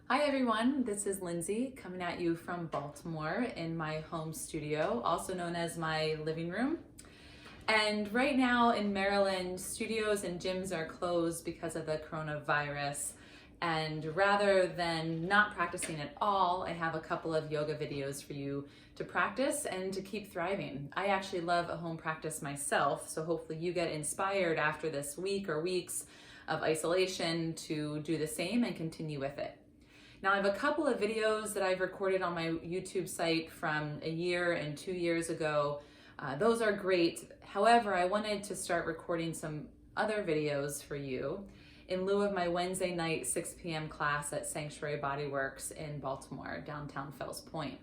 Hi everyone, this is Lindsay coming at you from Baltimore in my home studio, also known as my living room. And right now in Maryland, studios and gyms are closed because of the coronavirus. And rather than not practicing at all, I have a couple of yoga videos for you to practice and to keep thriving. I actually love a home practice myself, so hopefully you get inspired after this week or weeks of isolation to do the same and continue with it. Now I have a couple of videos that I've recorded on my YouTube site from a year and 2 years ago. Those are great. However, I wanted to start recording some other videos for you in lieu of my Wednesday night 6 p.m. class at Sanctuary Bodyworks in Baltimore, downtown Fells Point.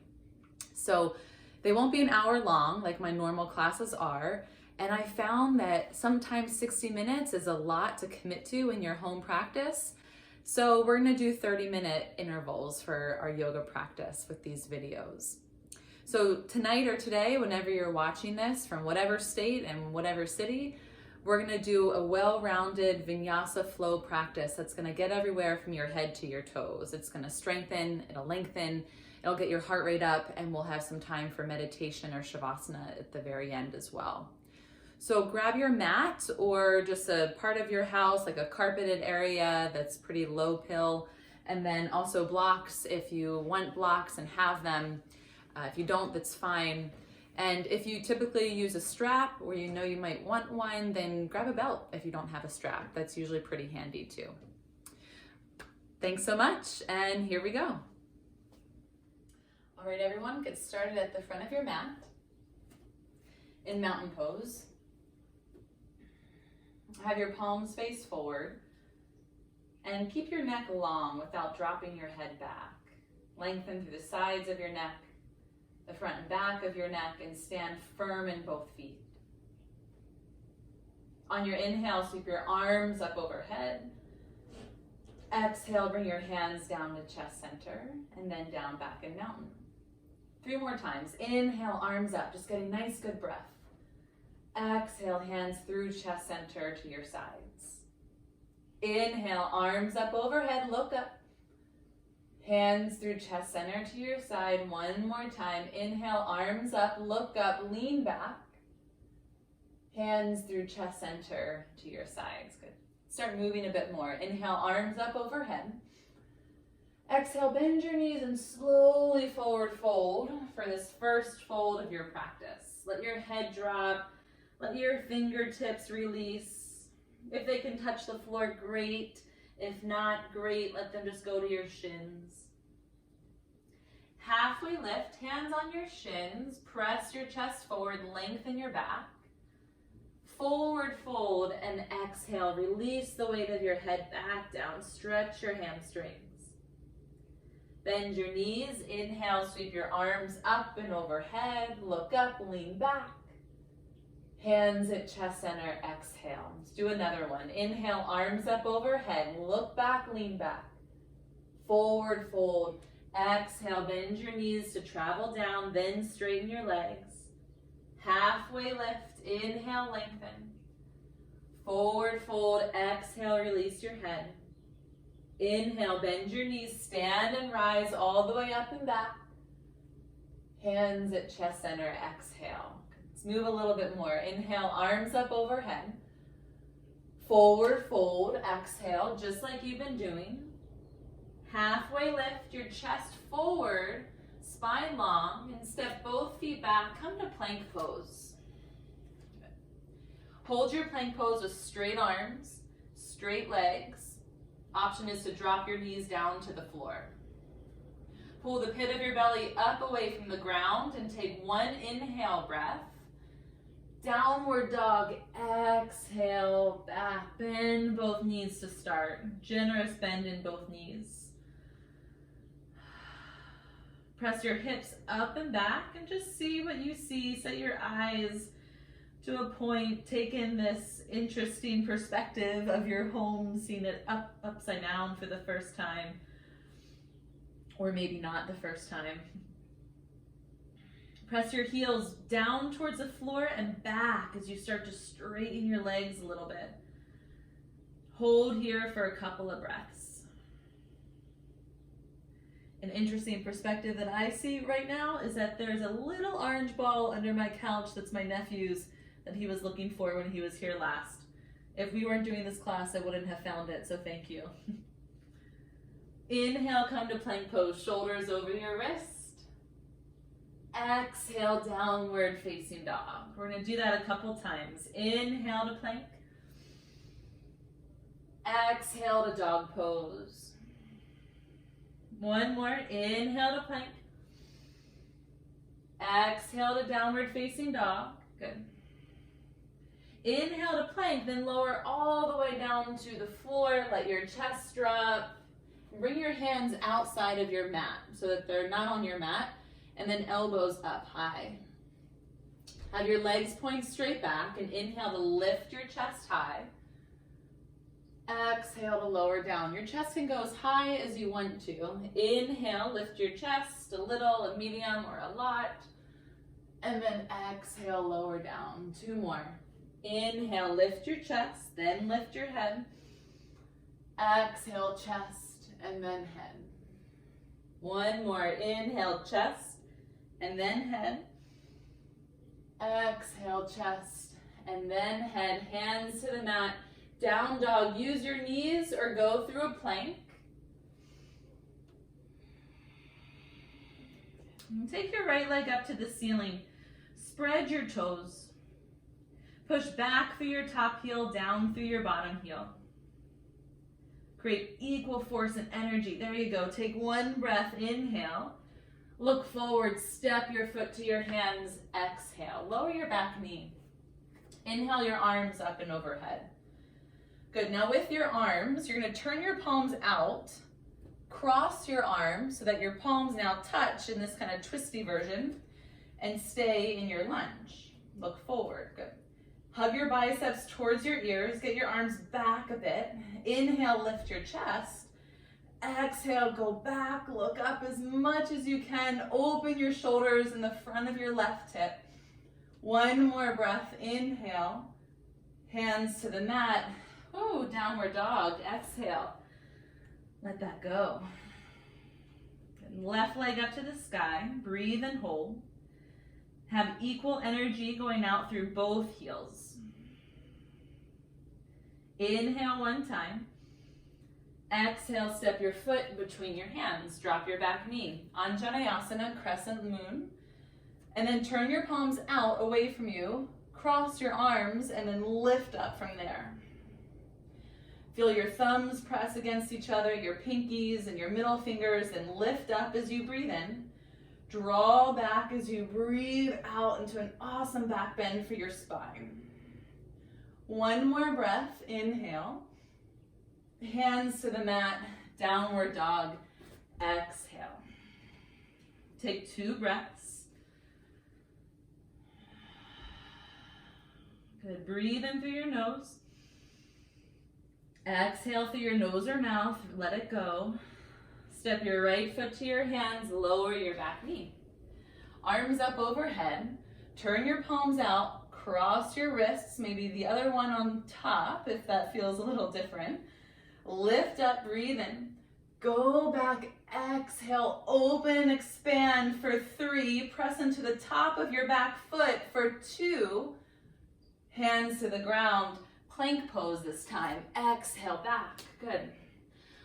So they won't be an hour long like my normal classes are. And I found that sometimes 60 minutes is a lot to commit to in your home practice. So we're gonna do 30-minute intervals for our yoga practice with these videos. So tonight or today, whenever you're watching this from whatever state and whatever city, we're gonna do a well-rounded Vinyasa flow practice that's gonna get everywhere from your head to your toes. It's gonna strengthen, it'll lengthen, it'll get your heart rate up, and we'll have some time for meditation or Shavasana at the very end as well. So grab your mat or just a part of your house, like a carpeted area that's pretty low pill, and then also blocks if you want blocks and have them. If you don't, that's fine. And if you typically use a strap or you know you might want one, then grab a belt if you don't have a strap. That's usually pretty handy too. Thanks so much, and here we go. All right, everyone, get started at the front of your mat in mountain pose. Have your palms face forward and keep your neck long without dropping your head back. Lengthen through the sides of your neck, the front and back of your neck, and stand firm in both feet. On your inhale, sweep your arms up overhead. Exhale, bring your hands down to chest center and then down back in mountain. 3 more times. Inhale, arms up, just getting nice, good breath. Exhale, hands through chest center to your sides. Inhale, arms up overhead, look up. Hands through chest center to your side. 1 more time. Inhale, arms up, look up, lean back. Hands through chest center to your sides. Good. Start moving a bit more. Inhale, arms up overhead. Exhale, bend your knees and slowly forward fold for this first fold of your practice. Let your head drop. Let your fingertips release. If they can touch the floor, great. If not, great. Let them just go to your shins. Halfway lift, hands on your shins. Press your chest forward, lengthen your back. Forward fold and exhale. Release the weight of your head back down. Stretch your hamstrings. Bend your knees. Inhale, sweep your arms up and overhead. Look up, lean back. Hands at chest center, exhale. Let's do another one. Inhale, arms up overhead. Look back, lean back. Forward fold. Exhale, bend your knees to travel down, then straighten your legs. Halfway lift. Inhale, lengthen. Forward fold. Exhale, release your head. Inhale, bend your knees, stand and rise all the way up and back. Hands at chest center, exhale. Move a little bit more. Inhale, arms up overhead. Forward fold, exhale, just like you've been doing. Halfway lift your chest forward, spine long, and step both feet back. Come to plank pose. Hold your plank pose with straight arms, straight legs. Option is to drop your knees down to the floor. Pull the pit of your belly up away from the ground and take 1 inhale breath. Downward dog, exhale, back, bend both knees to start. Generous bend in both knees. Press your hips up and back and just see what you see. Set your eyes to a point. Take in this interesting perspective of your home, seeing it upside down for the first time. Or maybe not the first time. Press your heels down towards the floor and back as you start to straighten your legs a little bit. Hold here for a couple of breaths. An interesting perspective that I see right now is that there's a little orange ball under my couch that's my nephew's that he was looking for when he was here last. If we weren't doing this class, I wouldn't have found it, so thank you. Inhale, come to plank pose, shoulders over your wrist. Exhale, downward facing dog. We're gonna do that a couple times. Inhale to plank. Exhale to dog pose. One more, inhale to plank. Exhale to downward facing dog, good. Inhale to plank, then lower all the way down to the floor, let your chest drop. Bring your hands outside of your mat so that they're not on your mat, and then elbows up high. Have your legs point straight back and inhale to lift your chest high. Exhale to lower down. Your chest can go as high as you want to. Inhale, lift your chest a little, a medium, or a lot. And then exhale, lower down. 2 more. Inhale, lift your chest, then lift your head. Exhale, chest, and then head. 1 more. Inhale, chest, and then head. Exhale, chest, and then head. Hands to the mat. Down dog, use your knees or go through a plank. And take your right leg up to the ceiling. Spread your toes. Push back through your top heel, down through your bottom heel. Create equal force and energy. There you go. Take 1 breath. Inhale. Look forward. Step your foot to your hands. Exhale. Lower your back knee. Inhale your arms up and overhead. Good, now with your arms, you're gonna turn your palms out, cross your arms so that your palms now touch in this kind of twisty version, and stay in your lunge. Look forward, good. Hug your biceps towards your ears, get your arms back a bit. Inhale, lift your chest. Exhale, go back, look up as much as you can. Open your shoulders in the front of your left hip. 1 more breath, inhale. Hands to the mat. Ooh, downward dog, exhale. Let that go. Left leg up to the sky, breathe and hold. Have equal energy going out through both heels. Inhale 1 time. Exhale, step your foot between your hands. Drop your back knee. Anjaneyasana, crescent moon. And then turn your palms out away from you. Cross your arms and then lift up from there. Feel your thumbs press against each other, your pinkies and your middle fingers, and lift up as you breathe in. Draw back as you breathe out into an awesome back bend for your spine. 1 more breath, inhale. Hands to the mat, downward dog, exhale. Take 2 breaths. Good, breathe in through your nose. Exhale through your nose or mouth, let it go. Step your right foot to your hands, lower your back knee. Arms up overhead, turn your palms out, cross your wrists, maybe the other one on top if that feels a little different. Lift up, breathe in. Go back, exhale, open, expand for 3. Press into the top of your back foot for 2. Hands to the ground. Plank pose this time. Exhale back. Good.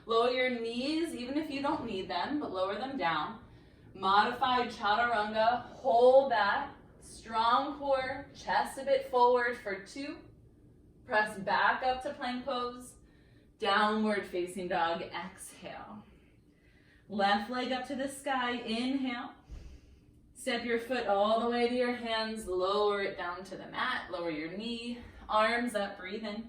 Lower your knees, even if you don't need them, but lower them down. Modified chaturanga. Hold that. Strong core. Chest a bit forward for 2. Press back up to plank pose. Downward facing dog. Exhale. Left leg up to the sky. Inhale. Step your foot all the way to your hands. Lower it down to the mat. Lower your knee. Arms up, breathe in.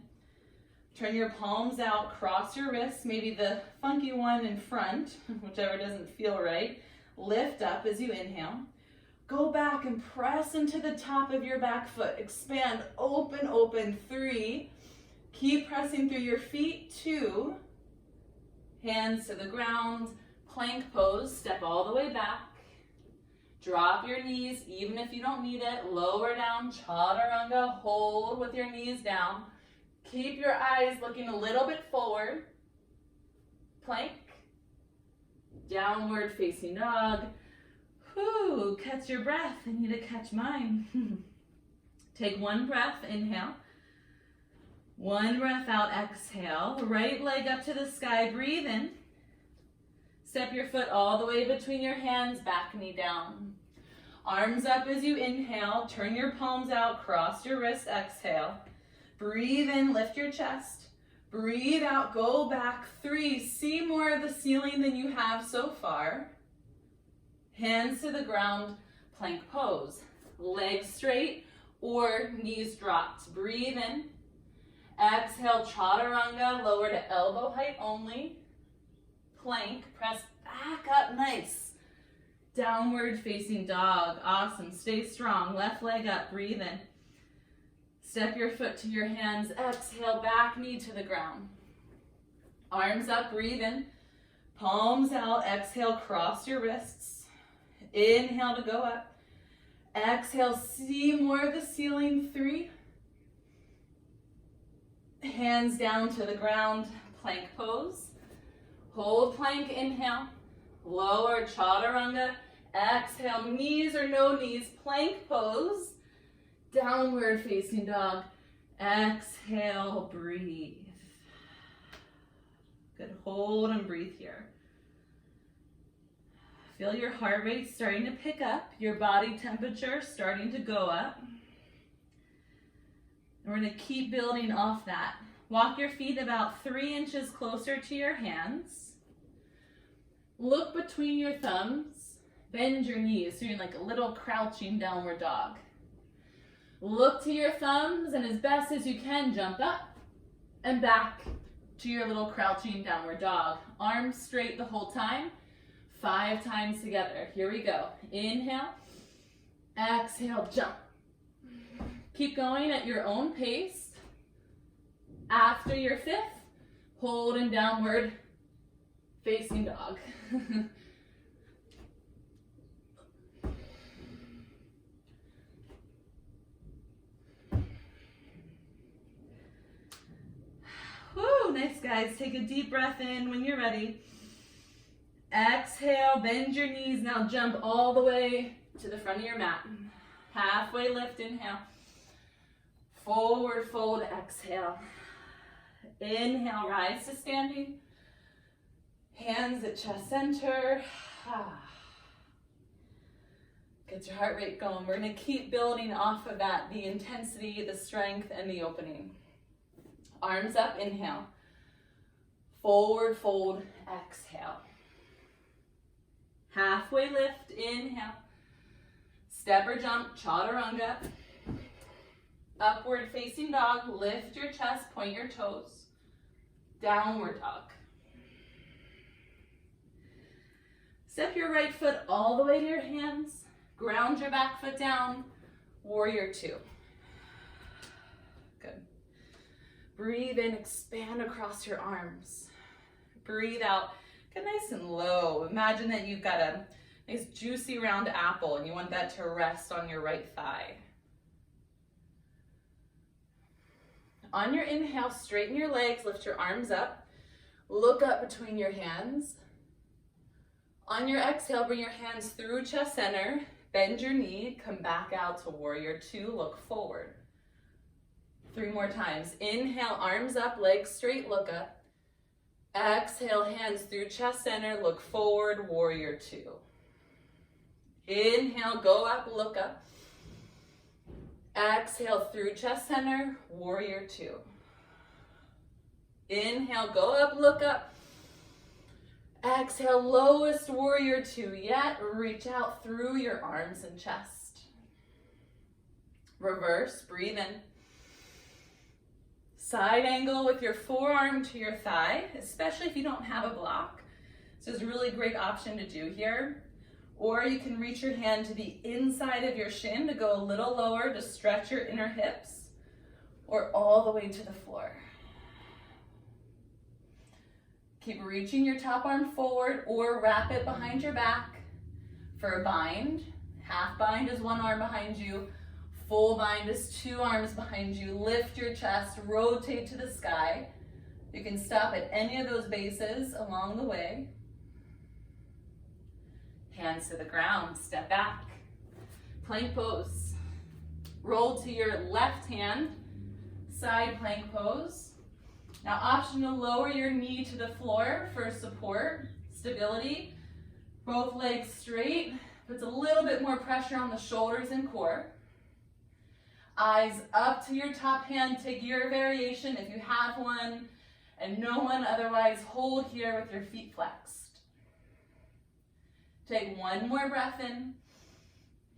Turn your palms out, cross your wrists, maybe the funky one in front, whichever doesn't feel right. Lift up as you inhale. Go back and press into the top of your back foot. Expand, open, open, 3. Keep pressing through your feet, 2. Hands to the ground, plank pose, step all the way back. Drop your knees, even if you don't need it. Lower down, chaturanga, hold with your knees down. Keep your eyes looking a little bit forward. Plank. Downward facing dog. Whew, catch your breath. I need to catch mine. Take one breath, inhale. One breath out, exhale. Right leg up to the sky, breathe in. Step your foot all the way between your hands, back knee down. Arms up as you inhale, turn your palms out, cross your wrists, exhale. Breathe in, lift your chest. Breathe out, go back, 3. See more of the ceiling than you have so far. Hands to the ground, plank pose. Legs straight or knees dropped. Breathe in. Exhale, chaturanga, lower to elbow height only. Plank, press back up, nice. Downward facing dog, awesome. Stay strong, left leg up, breathe in. Step your foot to your hands, exhale, back knee to the ground. Arms up, breathe in. Palms out, exhale, cross your wrists. Inhale to go up. Exhale, see more of the ceiling, 3. Hands down to the ground, plank pose. Hold plank, inhale. Lower chaturanga. Exhale, knees or no knees, plank pose. Downward facing dog. Exhale, breathe. Good, hold and breathe here. Feel your heart rate starting to pick up, your body temperature starting to go up. And we're gonna keep building off that. Walk your feet about 3 inches closer to your hands. Look between your thumbs, bend your knees, so you're like a little crouching downward dog. Look to your thumbs and as best as you can, jump up and back to your little crouching downward dog. Arms straight the whole time, 5 times together. Here we go. Inhale, exhale, jump. Keep going at your own pace. After your 5th, hold in downward facing dog. Woo, nice guys. Take a deep breath in when you're ready. Exhale, bend your knees. Now jump all the way to the front of your mat. Halfway lift, inhale. Forward fold, exhale. Inhale, rise to standing. Hands at chest center. Get your heart rate going. We're gonna keep building off of that, the intensity, the strength, and the opening. Arms up, inhale. Forward fold, exhale. Halfway lift, inhale. Step or jump, chaturanga. Upward facing dog, lift your chest, point your toes. Downward dog. Step your right foot all the way to your hands. Ground your back foot down. Warrior 2. Good. Breathe in, expand across your arms. Breathe out, get nice and low. Imagine that you've got a nice juicy round apple and you want that to rest on your right thigh. On your inhale, straighten your legs, lift your arms up. Look up between your hands. On your exhale, bring your hands through chest center, bend your knee, come back out to warrior 2, look forward. 3 more times. Inhale, arms up, legs straight, look up. Exhale, hands through chest center, look forward, warrior 2. Inhale, go up, look up. Exhale through chest center, warrior 2. Inhale, go up, look up. Exhale, lowest warrior 2 yet. Reach out through your arms and chest. Reverse, breathe in. Side angle with your forearm to your thigh, especially if you don't have a block. So it's a really great option to do here. Or you can reach your hand to the inside of your shin to go a little lower to stretch your inner hips, or all the way to the floor. Keep reaching your top arm forward or wrap it behind your back for a bind. Half bind is 1 arm behind you. Full bind is 2 arms behind you. Lift your chest, rotate to the sky. You can stop at any of those bases along the way. Hands to the ground, step back. Plank pose. Roll to your left hand, side plank pose. Now option to lower your knee to the floor for support, stability. Both legs straight, puts a little bit more pressure on the shoulders and core. Eyes up to your top hand, take your variation if you have one, and no one, otherwise hold here with your feet flexed. Take one more breath in,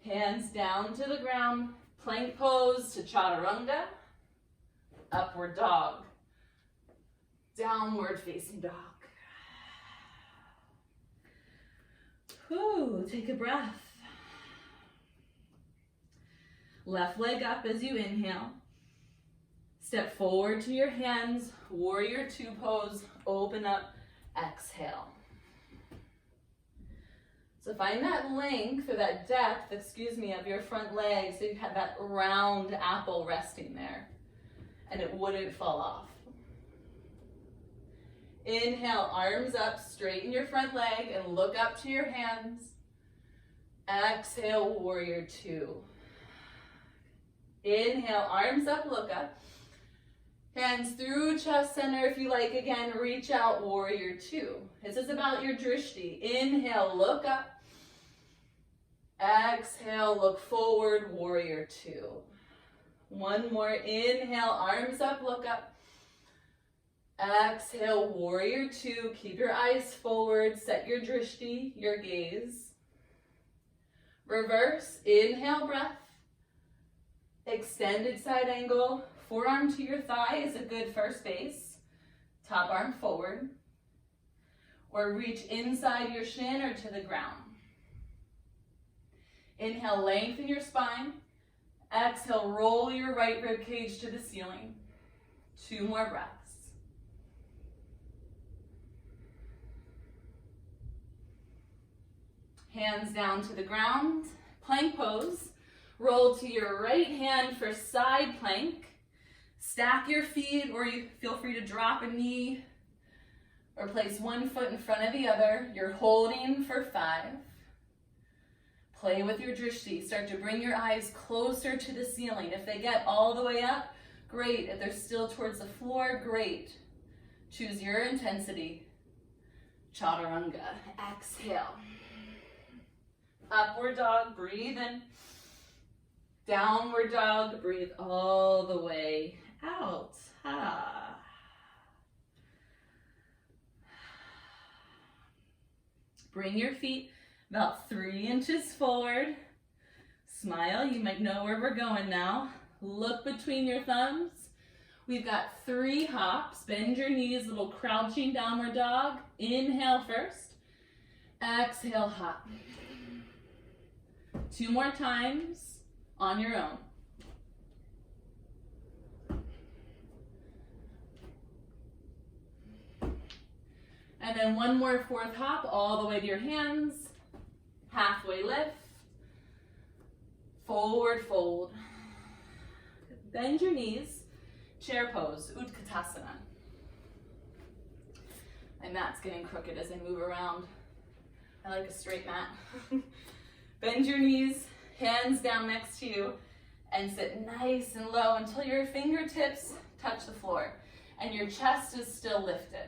hands down to the ground, plank pose to chaturanga, upward dog, downward facing dog. Whew, take a breath. Left leg up as you inhale. Step forward to your hands, warrior two pose, open up, exhale. So find that length or that depth, of your front leg so you have that round apple resting there and it wouldn't fall off. Inhale, arms up, straighten your front leg and look up to your hands. Exhale, warrior two. Inhale, arms up, look up. Hands through chest center. If you like, again, reach out, warrior two. This is about your drishti. Inhale, look up. Exhale, look forward, warrior two. One more, inhale, arms up, look up. Exhale, warrior two. Keep your eyes forward, set your drishti, your gaze. Reverse, inhale, breath. Extended side angle, forearm to your thigh is a good first base. Top arm forward. Or reach inside your shin or to the ground. Inhale, lengthen your spine. Exhale, roll your right rib cage to the ceiling. Two more breaths. Hands down to the ground, plank pose. Roll to your right hand for side plank. Stack your feet, or you feel free to drop a knee or place one foot in front of the other. You're holding for 5. Play with your drishti. Start to bring your eyes closer to the ceiling. If they get all the way up, great. If they're still towards the floor, great. Choose your intensity. Chaturanga. Exhale. Upward dog, breathe in. Downward dog, breathe all the way out. Ah. Bring your feet about 3 inches forward. Smile, you might know where we're going now. Look between your thumbs. We've got 3 hops. Bend your knees, little crouching downward dog. Inhale first. Exhale, hop. 2 more times on your own. And then 1 more 4th hop all the way to your hands. Halfway lift. Forward fold. Bend your knees. Chair pose, Utkatasana. My mat's getting crooked as I move around. I like a straight mat. Bend your knees, hands down next to you, and sit nice and low until your fingertips touch the floor and your chest is still lifted.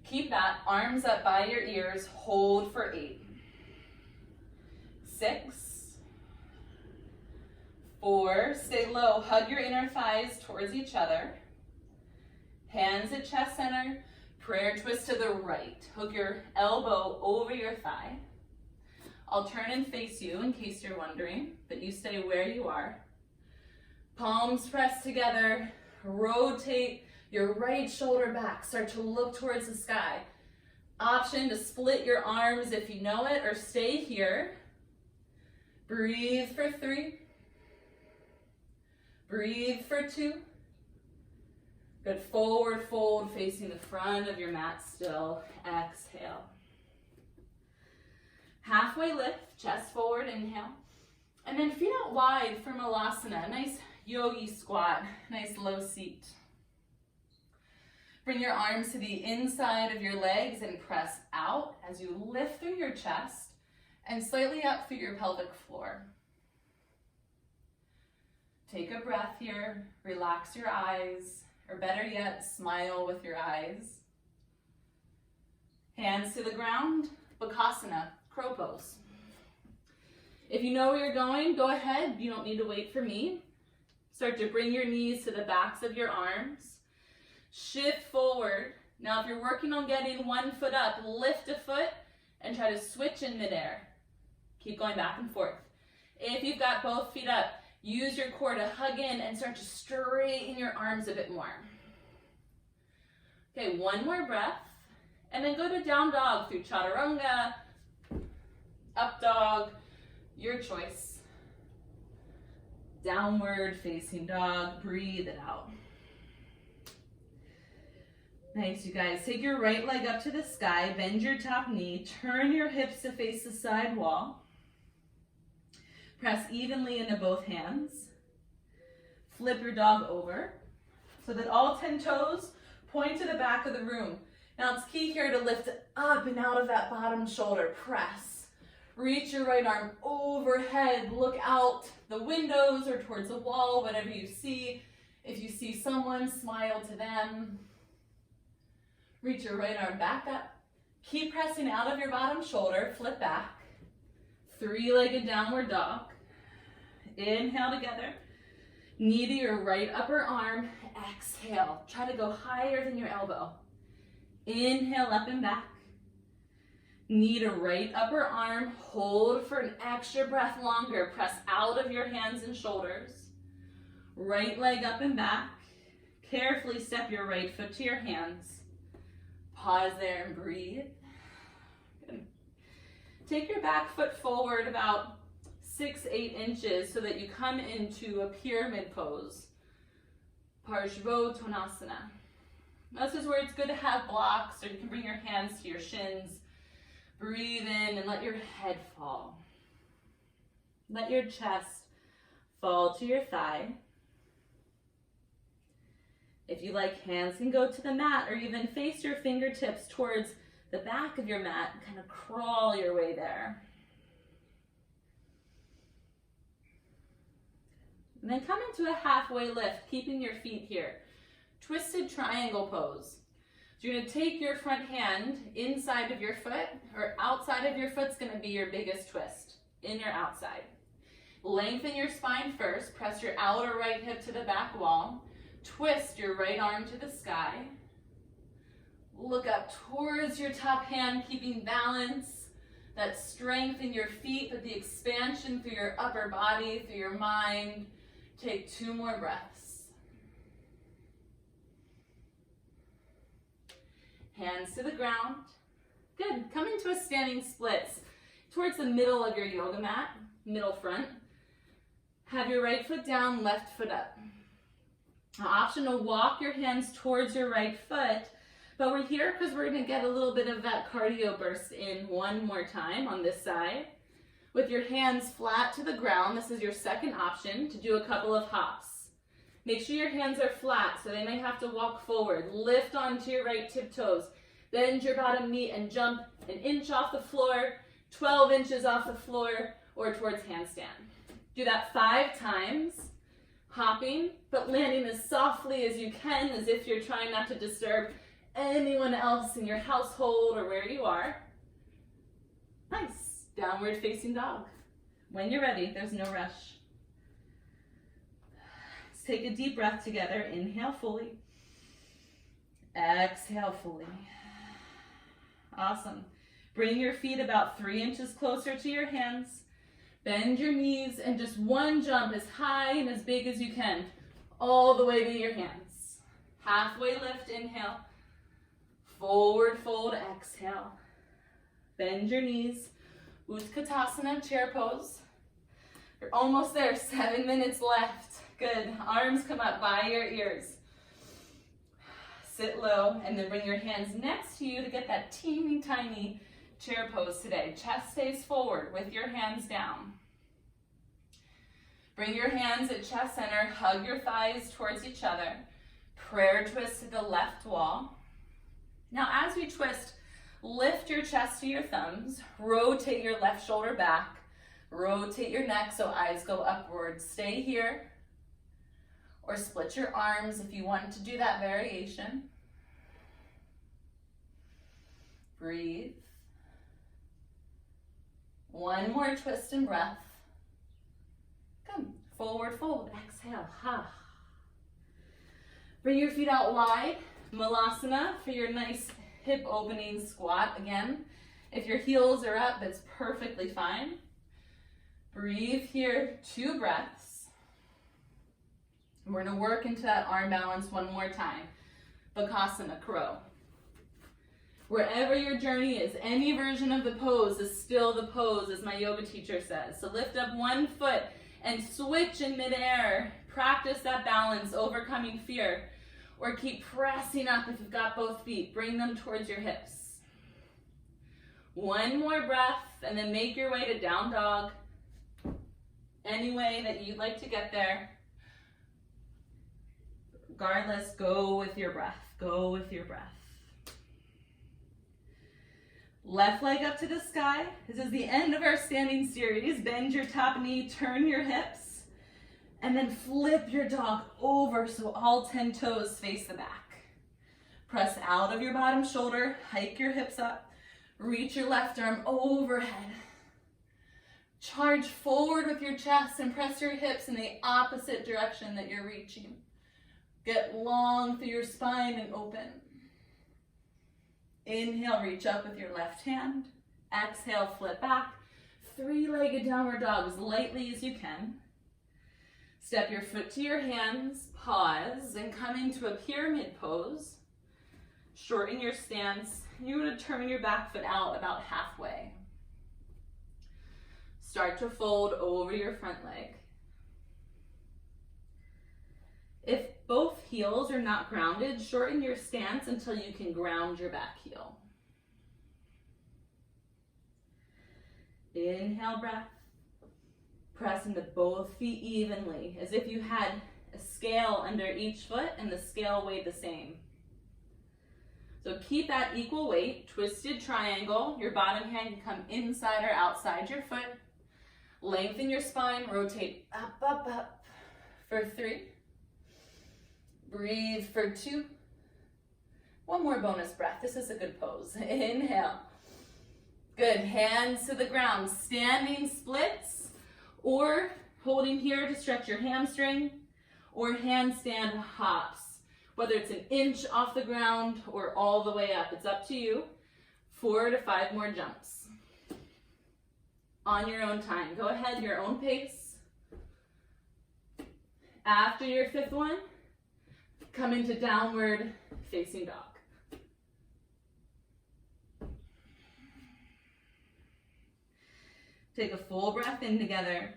Keep that, arms up by your ears, hold for 8. 6. 4, stay low, hug your inner thighs towards each other. Hands at chest center, prayer twist to the right. Hook your elbow over your thigh. I'll turn and face you in case you're wondering, but you stay where you are. Palms pressed together, rotate your right shoulder back, start to look towards the sky. Option to split your arms if you know it, or stay here. Breathe for 3. Breathe for 2. Good, forward fold facing the front of your mat still. Exhale. Halfway lift, chest forward, inhale. And then feet out wide for Malasana, nice yogi squat, nice low seat. Bring your arms to the inside of your legs and press out as you lift through your chest and slightly up through your pelvic floor. Take a breath here, relax your eyes, or better yet, smile with your eyes. Hands to the ground, Bakasana, crow pose. If you know where you're going, go ahead. You don't need to wait for me. Start to bring your knees to the backs of your arms. Shift forward. Now if you're working on getting one foot up, lift a foot and try to switch in midair. Keep going back and forth. If you've got both feet up, use your core to hug in and start to straighten your arms a bit more. Okay, one more breath. And then go to down dog through chaturanga, up dog, your choice. Downward facing dog, breathe it out. Nice, you guys. Take your right leg up to the sky, bend your top knee, turn your hips to face the side wall. Press evenly into both hands. Flip your dog over so that all 10 toes point to the back of the room. Now it's key here to lift up and out of that bottom shoulder. Press. Reach your right arm overhead. Look out the windows or towards the wall, whatever you see. If you see someone, smile to them. Reach your right arm back up. Keep pressing out of your bottom shoulder. Flip back. Three-legged downward dog. Inhale together. Knee to your right upper arm. Exhale. Try to go higher than your elbow. Inhale up and back. Knee to right upper arm. Hold for an extra breath longer. Press out of your hands and shoulders. Right leg up and back. Carefully step your right foot to your hands. Pause there and breathe. Good. Take your back foot forward about 6-8 inches so that you come into a pyramid pose. Parsvottanasana. This is where it's good to have blocks, or you can bring your hands to your shins. Breathe in and let your head fall. Let your chest fall to your thigh. If you like, hands can go to the mat, or even face your fingertips towards the back of your mat and kind of crawl your way there. And then come into a halfway lift, keeping your feet here. Twisted triangle pose. So you're going to take your front hand inside of your foot, or outside of your foot's going to be your biggest twist, in or outside. Lengthen your spine first, press your outer right hip to the back wall, twist your right arm to the sky, look up towards your top hand, keeping balance, that strength in your feet, but the expansion through your upper body, through your mind. Take 2 more breaths. Hands to the ground. Good. Come into a standing splits towards the middle of your yoga mat, middle front. Have your right foot down, left foot up. Now, option to walk your hands towards your right foot, but we're here because we're going to get a little bit of that cardio burst in one more time on this side. With your hands flat to the ground, this is your second option to do a couple of hops. Make sure your hands are flat so they may have to walk forward. Lift onto your right tiptoes. Bend your bottom knee and jump an inch off the floor, 12 inches off the floor, or towards handstand. Do that 5 times, hopping, but landing as softly as you can, as if you're trying not to disturb anyone else in your household or where you are. Nice. Downward facing dog. When you're ready, there's no rush. Let's take a deep breath together. Inhale fully. Exhale fully. Awesome. Bring your feet about 3 inches closer to your hands. Bend your knees and just one jump as high and as big as you can, all the way to your hands. Halfway lift, inhale. Forward fold, exhale. Bend your knees. Utkatasana, chair pose. You're almost there, 7 minutes left. Good, arms come up by your ears. Sit low and then bring your hands next to you to get that teeny tiny chair pose today. Chest stays forward with your hands down. Bring your hands at chest center, hug your thighs towards each other. Prayer twist to the left wall. Now as we twist, lift your chest to your thumbs, rotate your left shoulder back, rotate your neck so eyes go upward. Stay here, or split your arms if you want to do that variation. Breathe. One more twist and breath. Come, forward fold, exhale, ha. Bring your feet out wide, Malasana for your nice hip opening squat again. If your heels are up, that's perfectly fine. Breathe here, 2 breaths. We're gonna work into that arm balance one more time. Bakasana, crow. Wherever your journey is, any version of the pose is still the pose, as my yoga teacher says. So lift up one foot and switch in midair. Practice that balance, overcoming fear. Or keep pressing up if you've got both feet. Bring them towards your hips. One more breath, and then make your way to down dog. Any way that you'd like to get there. Regardless, go with your breath. Go with your breath. Left leg up to the sky. This is the end of our standing series. Bend your top knee, turn your hips, and then flip your dog over so all 10 toes face the back. Press out of your bottom shoulder, hike your hips up, reach your left arm overhead. Charge forward with your chest and press your hips in the opposite direction that you're reaching. Get long through your spine and open. Inhale, reach up with your left hand. Exhale, flip back. 3-legged downward dog as lightly as you can. Step your foot to your hands, pause, and come into a pyramid pose. Shorten your stance. You're going to turn your back foot out about halfway. Start to fold over your front leg. If both heels are not grounded, shorten your stance until you can ground your back heel. Inhale, breath. Press into both feet evenly, as if you had a scale under each foot and the scale weighed the same. So keep that equal weight, twisted triangle. Your bottom hand can come inside or outside your foot. Lengthen your spine, rotate up, up, up for 3. Breathe for 2. One more bonus breath. This is a good pose. Inhale. Good. Hands to the ground. Standing splits or holding here to stretch your hamstring, or handstand hops. Whether it's an inch off the ground or all the way up, it's up to you. 4 to 5 more jumps. On your own time. Go ahead, your own pace. After your 5th one, come into downward facing dog. Take a full breath in together.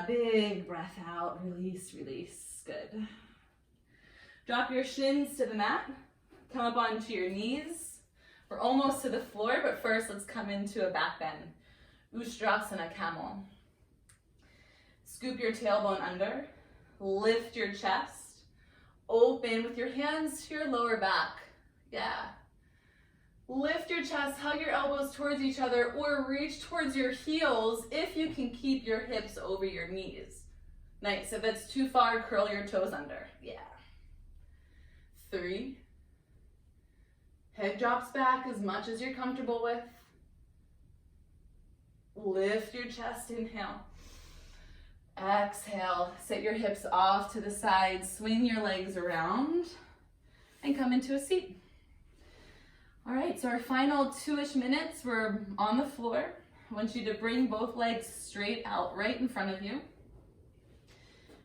Big breath out. Release, release. Good. Drop your shins to the mat. Come up onto your knees. We're almost to the floor, but first let's come into a back bend. Ustrasana, camel. Scoop your tailbone under. Lift your chest. Open with your hands to your lower back. Yeah. Lift your chest, hug your elbows towards each other, or reach towards your heels if you can keep your hips over your knees. Nice. If it's too far, curl your toes under. Yeah. 3. Head drops back as much as you're comfortable with. Lift your chest, inhale. Exhale, sit your hips off to the side, swing your legs around, and come into a seat. All right, so our final 2-ish minutes, we're on the floor. I want you to bring both legs straight out right in front of you.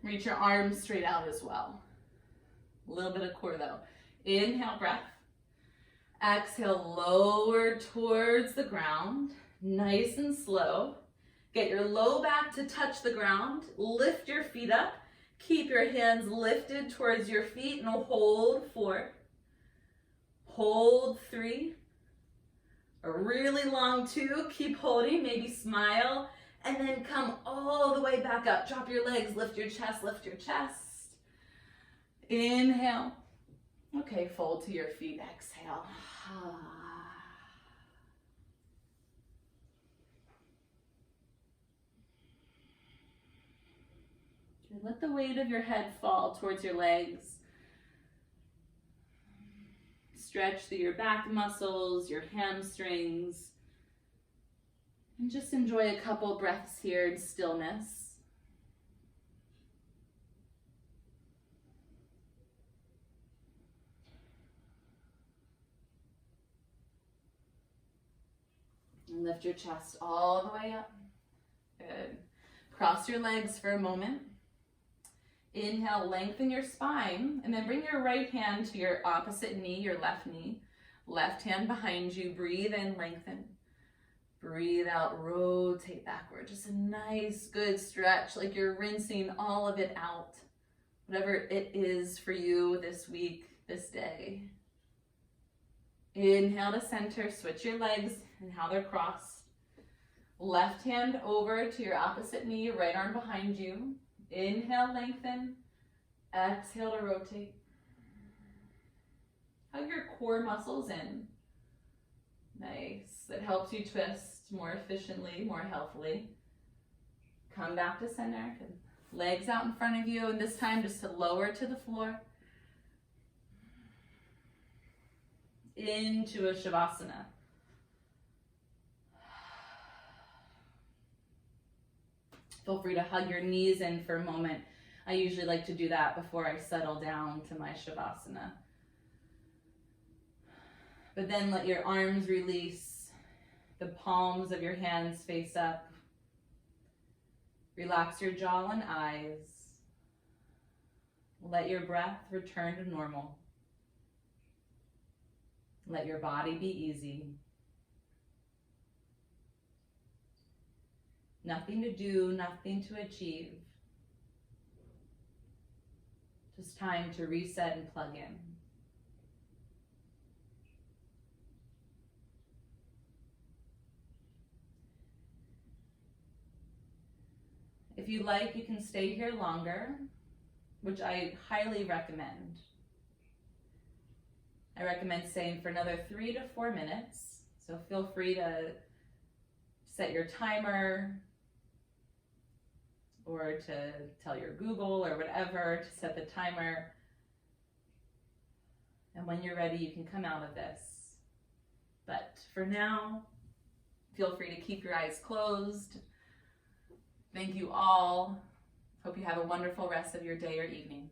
Reach your arms straight out as well. A little bit of core though. Inhale, breath. Exhale, lower towards the ground, nice and slow. Get your low back to touch the ground. Lift your feet up. Keep your hands lifted towards your feet and hold 4. Hold 3. A really long 2. Keep holding, maybe smile. And then come all the way back up. Drop your legs, lift your chest, lift your chest. Inhale. Okay, fold to your feet. Exhale. Let the weight of your head fall towards your legs. Stretch through your back muscles, your hamstrings. And just enjoy a couple breaths here in stillness. And lift your chest all the way up. Good. Cross your legs for a moment. Inhale, lengthen your spine, and then bring your right hand to your opposite knee, your left knee. Left hand behind you. Breathe in, lengthen. Breathe out, rotate backward. Just a nice, good stretch, like you're rinsing all of it out. Whatever it is for you this week, this day. Inhale to center, switch your legs and how they're crossed. Left hand over to your opposite knee, right arm behind you. Inhale, lengthen. Exhale to rotate. Hug your core muscles in. Nice. That helps you twist more efficiently, more healthily. Come back to center. Legs out in front of you, and this time just to lower to the floor. Into a Shavasana. Feel free to hug your knees in for a moment. I usually like to do that before I settle down to my Shavasana. But then let your arms release, the palms of your hands face up. Relax your jaw and eyes. Let your breath return to normal. Let your body be easy. Nothing to do, nothing to achieve. Just time to reset and plug in. If you like, you can stay here longer, which I highly recommend. I recommend staying for another 3 to 4 minutes. So feel free to set your timer or to tell your Google or whatever to set the timer. And when you're ready, you can come out of this. But for now, feel free to keep your eyes closed. Thank you all. Hope you have a wonderful rest of your day or evening.